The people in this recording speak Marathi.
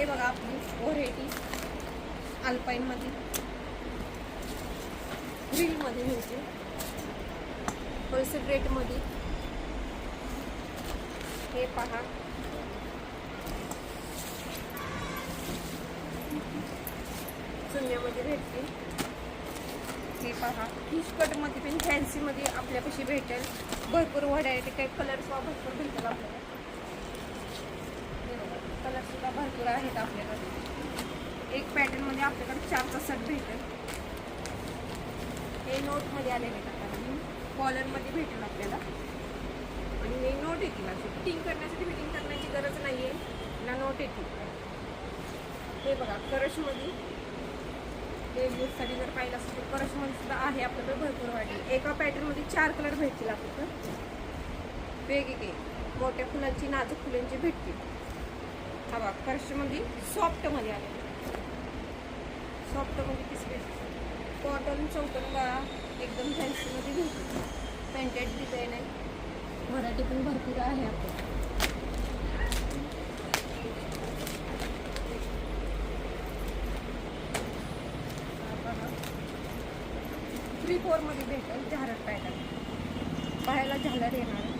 हे बघा आपली व्हरायटी अल्पाईनमध्ये ग्रिलमध्ये मिळते होलसेल रेटमध्ये. हे पहा चुन्यामध्ये भेटते. हे पहा फिश कटमध्ये पण फॅन्सीमध्ये आपल्यापाशी भेटेल. भरपूर व्हरायटी काही कलर्स भरपूर भेटेल आपल्याला. कलर सुद्धा भरपूर आहेत आपल्याकडे. एक पॅटर्नमध्ये आपल्याकडे 4चा सेट भेटेल. हे नोटमध्ये आलेले आहेत. कॉलरमध्ये भेटेल आपल्याला. आणि हे नोट येतील अशी फिटिंग करण्यासाठी. फिटिंग करण्याची गरज नाही आहे ना, नोट येतील. हे बघा करशमध्ये हे यूजसाठी जर पाहिलं असेल तर करशमध्ये सुद्धा आहे आपल्याकडे भरपूर व्हरायटी. एका पॅटर्नमध्ये 4 कलर भेटतील आपल्याकडे. वेगवेगळे मोठ्या फुलांची नाजूक फुलांची भेटतील. हा बघा करशमध्ये सॉफ्टमध्ये आले. सॉफ्टमध्ये पीस भेटतील. कॉटन चौकनला एकदम फॅन्सीमध्ये भेटतील. पेंटेड डिझाईन आहे. व्हरायटी पण भरपूर आहे आपल्याला. 3/4 मध्ये भेटेल झालर पॅटर्न. पाहायला झालर येणार.